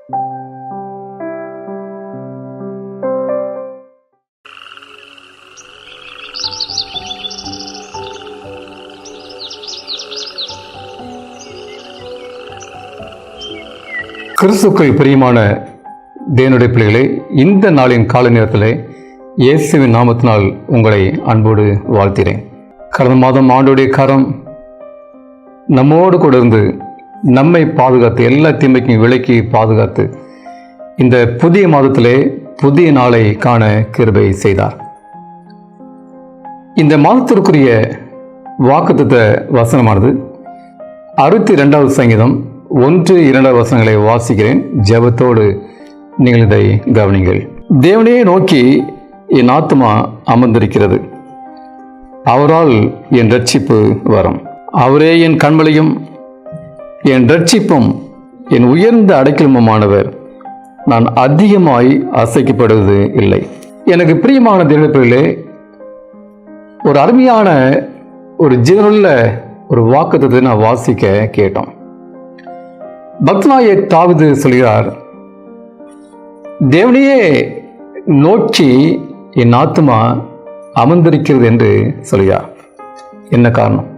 கிறிஸ்துவுக்குள் பிரியமான தேவனுடைய பிள்ளைகளே, இந்த நாளின் காலை நேரத்தில் இயேசுவின் நாமத்தினால் உங்களை அன்போடு வாழ்த்தினேன். கடந்த மாதம் ஆண்டோடைய கரம் நம்மோடு கூட இருந்து நம்மை பாதுகாத்து, எல்லா தீமைக்கும் விலக்கி பாதுகாத்து இந்த புதிய மாதத்திலே புதிய நாளை காண கிருபை செய்தார். இந்த மாதத்திற்குரிய வாக்குத்தத்த வசனமானது 62வது சங்கீதம் 1-2 வசனங்களை வாசிக்கிறேன். ஜெபத்தோடு நீங்கள் இதை கவனிங்கள். தேவனையே நோக்கி என் ஆத்துமா அமர்ந்திருக்கிறது, அவரால் என் ரட்சிப்பு வரும். அவரே என் கண்மலையும் என் ரட்சிப்பும் என் உயர்ந்த அடைக்கலமுமானவர், நான் அதிகமாய் அசைக்கப்படுவது இல்லை. எனக்கு பிரியமான தேவப்பிள்ளைகளே, ஒரு அருமையான ஒரு ஜீவனுள்ள ஒரு வாக்குத்தத்தை நான் வாசிக்க கேட்டோம். பக்தனாகிய தாவீது சொல்கிறார், தேவனையே நோக்கி என் ஆத்துமா அமர்ந்திருக்கிறது என்று சொல்கிறார். என்ன காரணம்?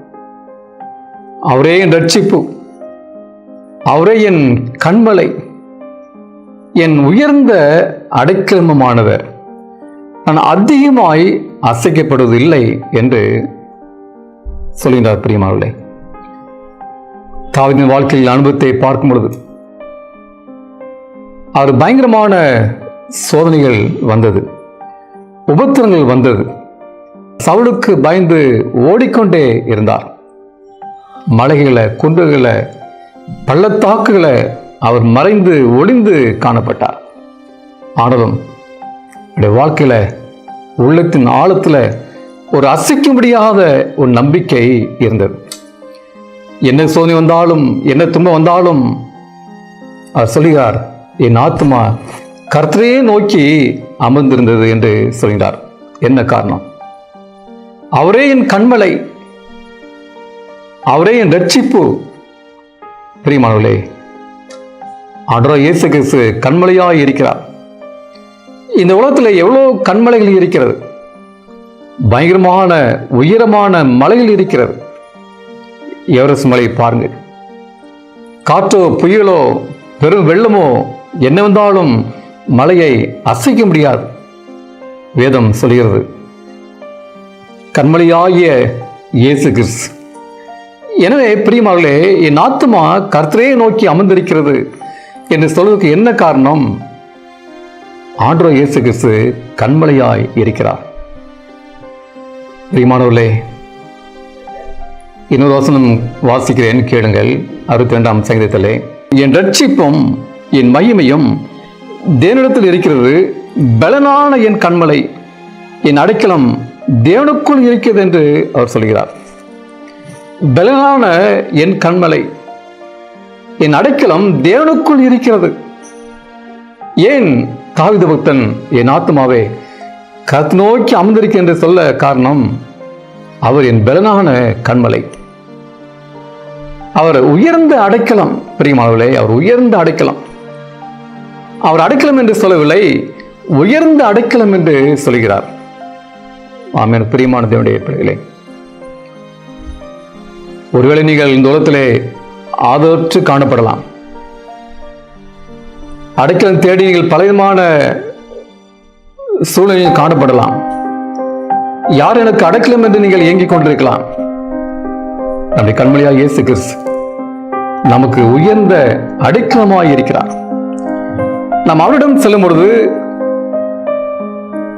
அவரே என் ரட்சிப்பு, அவரே என் கண்மலை, என் உயர்ந்த அடைக்கலமானவர், நான் அதிகமாய் அசைக்கப்படுவதில்லை என்று சொல்கிறார். பிரியமானவர்களே, தாவீதின் வாழ்க்கையில் அனுபவத்தை பார்க்கும் பொழுது அவர் பயங்கரமான சோதனைகள் வந்தது, உபத்திரங்கள் வந்தது. சவுலுக்கு பயந்து ஓடிக்கொண்டே இருந்தார். மலைகளை, குன்றுகளை, பள்ளத்தாக்குகளை அவர் மறைந்து ஒளிந்து காணப்பட்டார். ஆனாலும் வாழ்க்கையில உள்ளத்தின் ஆழத்துல ஒரு அசைக்க முடியாத ஒரு நம்பிக்கை இருந்தது. என்ன சோதனை வந்தாலும், என்ன துன்பம் வந்தாலும் அவர் சொல்கிறார், என் ஆத்மா கர்த்தரையே நோக்கி அமர்ந்திருந்தது என்று சொல்கிறார். என்ன காரணம்? அவரே என் கண்மலை, அவரே என் ரட்சிப்பு. பிரியமானவர்களே, ஆண்டவராகிய இயேசு கிறிஸ்து கண்மலையாய் இருக்கிறார். இந்த உலகத்தில் எவ்வளவு கண்மலைகள் இருக்கிறது, பயங்கரமான உயரமான மலைகள் இருக்கிறது. எவரெஸ்ட் மலை பாருங்க, காற்றோ புயலோ பெரும் வெள்ளமோ என்ன வந்தாலும் மலையை அசைக்க முடியாது. வேதம் சொல்கிறது, கண்மலையாகிய இயேசு கிறிஸ்து. எனவே பிரியமானவர்களே, என் ஆத்துமா கர்த்தரையே நோக்கி அமர்ந்திருக்கிறது என்று சொல்வதற்கு என்ன காரணம்? ஆண்டவராகிய இயேசு கிறிஸ்து கண்மலையாய் இருக்கிறார். பிரியமானவர்களே, இன்னொரு வசனம் வாசிக்கிறேன், கேளுங்கள். 62ஆம் சங்கீதத்திலே, என் ரட்சிப்பும் என் மகிமையும் தேவனிடத்தில் இருக்கிறது, பலனான என் கண்மலை, என் அடைக்கலம் தேவனுக்குள் இருக்கிறது என்று அவர் சொல்கிறார். பலனான என் கண்மலை, என் அடைக்கலம் தேவனுக்குள் இருக்கிறது. ஏன் தாவீது பக்தன் என் ஆத்மாவே கர்த்தரை நோக்கி அமர்ந்திருக்க என்று சொல்ல காரணம்? அவர் என் பலனான கண்மலை, அவர் உயர்ந்த அடைக்கலம். பிரியமானவர்களே, அவர் உயர்ந்த அடைக்கலம். அவர் அடைக்கலம் என்று சொல்லவில்லை, உயர்ந்த அடைக்கலம் என்று சொல்கிறார். ஆமென். பிரியமான தேவனுடைய பிள்ளைகளே, ஒருவேளை நீங்கள் இந்த உலகத்திலே ஆதரவற்று காணப்படலாம். அடைக்கலம் தேடி நீங்கள் பலவிதமான சூழ்நிலையில் காணப்படலாம். யார் எனக்கு அடைக்கலம் என்று நீங்கள் இயங்கிக் கொண்டிருக்கலாம். நம்முடைய கண்மலையாகிய இயேசு கிறிஸ்து நமக்கு உயர்ந்த அடைக்கலமாய் இருக்கிறார். நாம் அவரிடம் செல்லும் பொழுது,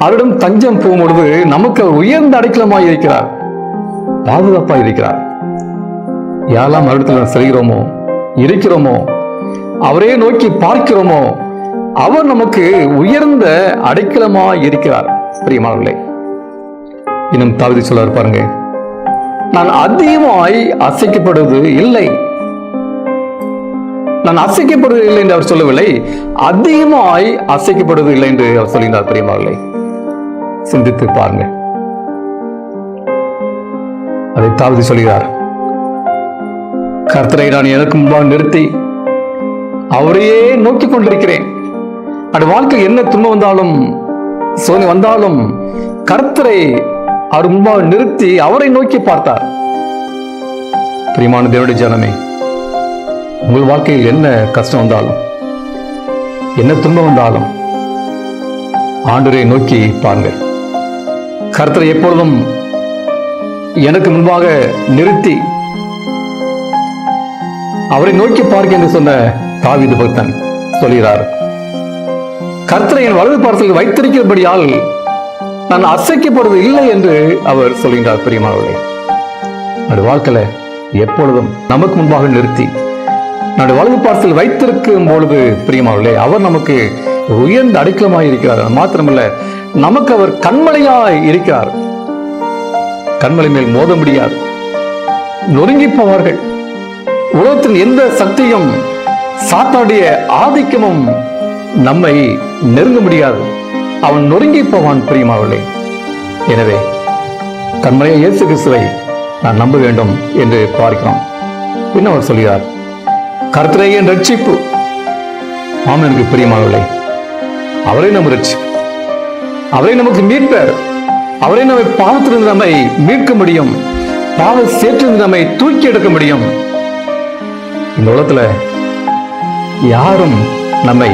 அவரிடம் தஞ்சம் போகும் பொழுது நமக்கு உயர்ந்த அடைக்கலமாய் இருக்கிறார், பாதுகாப்பாய் இருக்கிறார். யாரெல்லாம் அவரிடத்தில் செல்கிறோமோ, இருக்கிறோமோ, அவரே நோக்கி பார்க்கிறோமோ, அவர் நமக்கு உயர்ந்த அடைக்கலமாய் இருக்கிறார். பிரியமானவர்களே, இன்னும் தாவீது சொல்றார் பாருங்க, நான் அதிகமாய் அசைக்கப்படுவது இல்லை. நான் அசைக்கப்படுவது இல்லை என்று அவர் சொல்லவில்லை, அதிகமாய் அசைக்கப்படுவது இல்லை என்று அவர் சொல்கிறார். பிரியமானவர்களே, சிந்தித்து பாருங்க. அதை தாவீது சொல்கிறார், கர்த்தரை நான் எனக்கு முன்பாக நிறுத்தி அவரையே நோக்கி கொண்டிருக்கிறேன். அந்த வாழ்க்கை என்ன துன்பம் வந்தாலும் சோதனை வந்தாலும் கர்த்தரை அவர் முன்பாக நிறுத்தி அவரை நோக்கி பார்த்தார். பிரியமான தேவனுடைய ஜனமே, உங்கள் வாழ்க்கையில் என்ன கஷ்டம் வந்தாலும் என்ன துன்பம் வந்தாலும் ஆண்டவரை நோக்கி பாருங்கள். கர்த்தரை எப்பொழுதும் எனக்கு முன்பாக நிறுத்தி அவரை நோக்கி பார்க்க என்று சொன்ன தாவீது பக்தன் சொல்கிறார், கர்த்தரை என் வலது பார்சலில் வைத்திருக்கிறபடியால் நான் அசைக்கப்படுவது இல்லை என்று அவர் சொல்கின்றார். பிரியமானவர்களே, நம்முடைய வாழ்க்கையில எப்பொழுதும் நமக்கு முன்பாக நிறுத்தி நம்முடைய வலது பார்சலில் வைத்திருக்கும் பொழுது பிரியமானவர்களே, அவர் நமக்கு உயர்ந்த அடைக்கலமாய் இருக்கிறார். மாத்திரமல்ல, நமக்கு அவர் கண்மலையாய் இருக்கிறார். கண்மலை மேல் மோத முடியாது, நொறுங்கி போவார்கள். உலகத்தின் எந்த சக்தியும் சாத்தானுடைய ஆதிக்கமும் நம்மை நெருங்க முடியாது. அவன் நொறுங்கி போவான். பிரியமானவர்களே, எனவே கண்மலையை இயேசு கிறிஸ்துவை நான் நம்ப வேண்டும் என்று பார்க்கிறோம். பின்ன அவர் சொல்கிறார், கர்த்தரே என் ரட்சிப்பு. ஆம், எனக்கு பிரியமானவர்களே, அவரை நம்ம ரட்சிப்பு, அவரை நமக்கு மீட்பர். அவரை நம்மை பாவத்திலிருந்து நம்மை மீட்க முடியும், பாவ சேற்றிலிருந்து நம்மை தூக்கி எடுக்க முடியும். இந்த உலகத்துல யாரும் நம்மை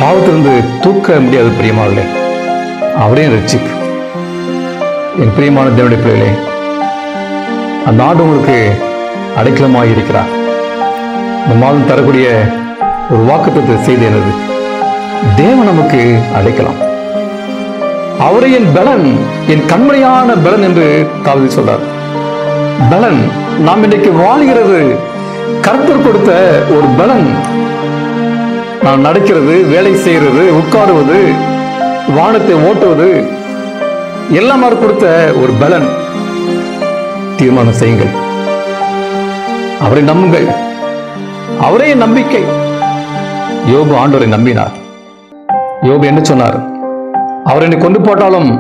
பாவத்திலிருந்து தூக்க முடியாது. பிரியமானவர்களே, அவரே ரட்சிப்பு. என் பிரியமான தேவனுடைய பிள்ளைகளே, அந்த ஆண்டு உங்களுக்கு அடைக்கலமாக இருக்கிறார். இந்த மாதம் தரக்கூடிய ஒரு வாக்குத்தத்தத்தை செய்தி என்னது? தேவன் நமக்கு அடைக்கலாம். அவரை என் பலன், என் கண்மலையான பலன் என்று தாவீது சொல்றார். பலன், நாம் இன்றைக்கு வாழ்கிறது கர்த்தர் கொடுத்த ஒரு பலன். நாம் நடக்கிறது, வேலை செய்கிறது, உட்காருவது, வானத்தை ஓட்டுவது எல்லாம் அவர் கொடுத்த ஒரு பலன். தீர்மானம் செய்யுங்கள், அவரை நம்புங்கள். அவரே நம்பிக்கை. யோபு ஆண்டவரை நம்பினார். யோபு என்ன சொன்னார்? அவர் என்னை கொண்டு போட்டாலும்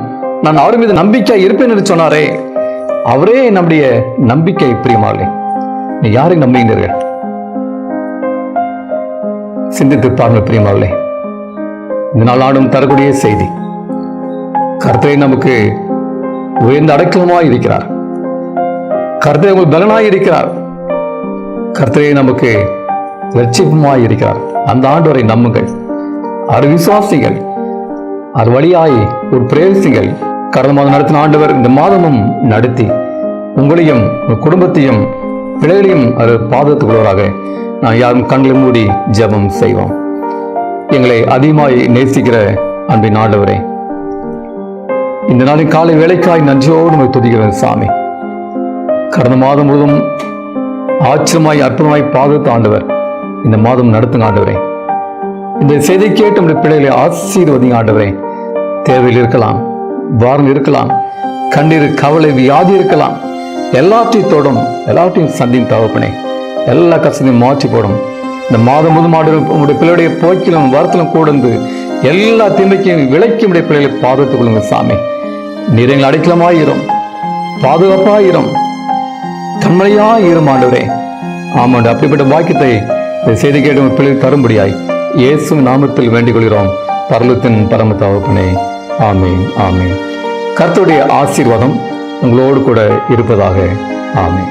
நான் அவர் மீது நம்பிக்கை இருப்பேன் என்று சொன்னாரே, அவரே நம்முடைய நம்பிக்கை. பிரியமானவர்களே, நீ யாரை நம்புகிறீர்கள்? சிந்தித்து பாருங்கள். பிரியமானவர்களே, இந்த நாள் ஆண்டும் தரக்கூடிய செய்தி, கர்த்தரே நமக்கு உயர்ந்த அடைக்கலமாய் இருக்கிறார். கர்த்தரே உங்களுக்கு பலனாய் இருக்கிறார். கர்த்தரே நமக்கு லட்சியமாய் இருக்கிறார். அந்த ஆண்டவரை நம்புங்கள், அவர் விசுவாசிகள், அது வழியாய் ஒரு பிரேசிகள். கடந்த மாதம் நடத்தின ஆண்டவர் இந்த மாதமும் நடத்தி உங்களையும் உங்கள் குடும்பத்தையும் பிள்ளைகளையும் அது பாதுகாத்துக்கொள்வராக. நான் யாரும் கண்களை மூடி ஜெபம் செய்வோம். எங்களை அதிகமாய் நேசிக்கிற அன்பின் ஆண்டவரே, இந்த நாளின் காலை வேலைக்காய் நன்றியோடு நம்ம துதிக்கிறேன் சாமி. கடந்த மாதம் முழுவதும் ஆச்சரியமாய் அற்புதமாய் பாதுகாத்த ஆண்டவர் இந்த மாதம் நடத்துங்க ஆண்டவரே. இந்த செய்தி கேட்டு நம்முடைய பிள்ளைகளை ஆசீர்வதிங்க ஆண்டவரே. தேவையில் இருக்கலாம், வாரம் இருக்கலாம், கண்ணீர், கவலை, வியாதி இருக்கலாம், எல்லாத்தையும் தொடும், எல்லாத்தையும் சந்தியும் தகப்பனே. எல்லா கஷ்டத்தையும் மாற்றி போடும். இந்த மாதம் முழுவதும் உங்களுடைய பிள்ளையுடைய போக்கிலும் வாரத்திலும் கூடந்து எல்லா தீமைக்கும் விலைக்கு உடைய பிள்ளைகளை பாதுகாத்துக் கொள்ளுங்க சாமி. நீரங்கள் அடைக்கலமாயிரும், பாதுகாப்பாயிரும், கண்மலையாயிரும் ஆண்டவரே. ஆமாண்டு அப்படிப்பட்ட வாக்கியத்தை செய்தி கேட்டு பிள்ளை தரும்படியாய் இயேசு நாமத்தில் வேண்டிக் கொள்கிறோம் பரலோகத்தின் பரம தகப்பனே. ஆமீன், ஆமீன். கர்த்தருடைய ஆசீர்வாதம் உங்களோடு கூட இருப்பதாக. ஆமீன்.